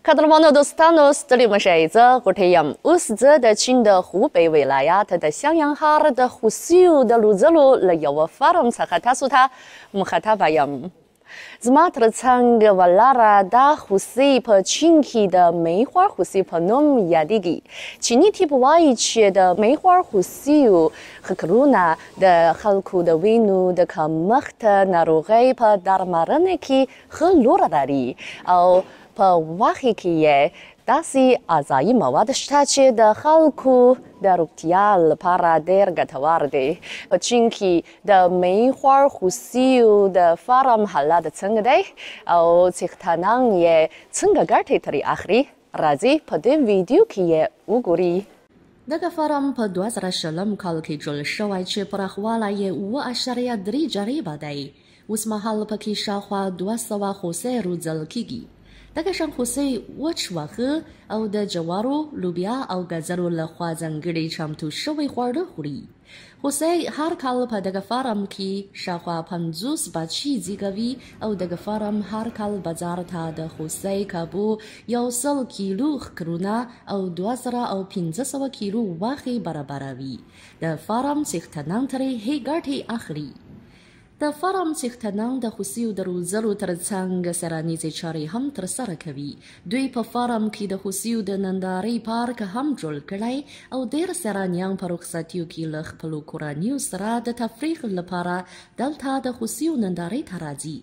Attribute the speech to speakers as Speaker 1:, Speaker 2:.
Speaker 1: Кадровано достану столима шейза, гуртеям узза的亲的湖北未来呀，他的襄阳哈儿的湖西的路子路了有我发动才和他说他，木和他把样。Zmatra tsanga valara da husi pa chinki的梅花husi pa nom yadigi. Chini tip waiche的梅花husi和kruna的halku的winu的kamachta narugai pa darmaraneki和luradari. Au pa wahiki ye dasi azai mawad shtache de halku的ruktial para dergatawarde. Pachinki的梅花胡西的faram hala的蹭个的，او تختانان يه蹭个قرتي تري آخري رازي پده ویدیو کیه وګوري.
Speaker 2: دغه فارم په 2000 کال کې جوړ شوی چې پراخوالی یې 2.3 جریبه دی. اوس مهال پکې شاوخوا 200 خوسۍ روزل کیږي. دغه شان خوسۍ وچ واښه او د جوارو، لوبیا او ګازرو لخوا ځانګړي چمتو شوي خواړه خوري. خوسۍ هر کال په دغه فارم کې شاوخوا 50 بچي زیږوي او دغه فارم هر کال بازار ته د خوسۍ کابو 100 کیلو ښکرونه او 2000 او 1500 کیلو واښې برابروي. د فارم څښتنان ترې هې ګټې اخلي. د فارم څښتنان د خوسیو د روزلو ترڅنګ سرانیزې چارې هم ترسره کوي. دوی په فارم کې د خوسیو د نندارې پارک هم جوړ کړی او ډېر سرانیان په رخصتیو کې له خپلو کورنیو سره د تفریح لپاره دلته د خوسیو نندارې ته راځي.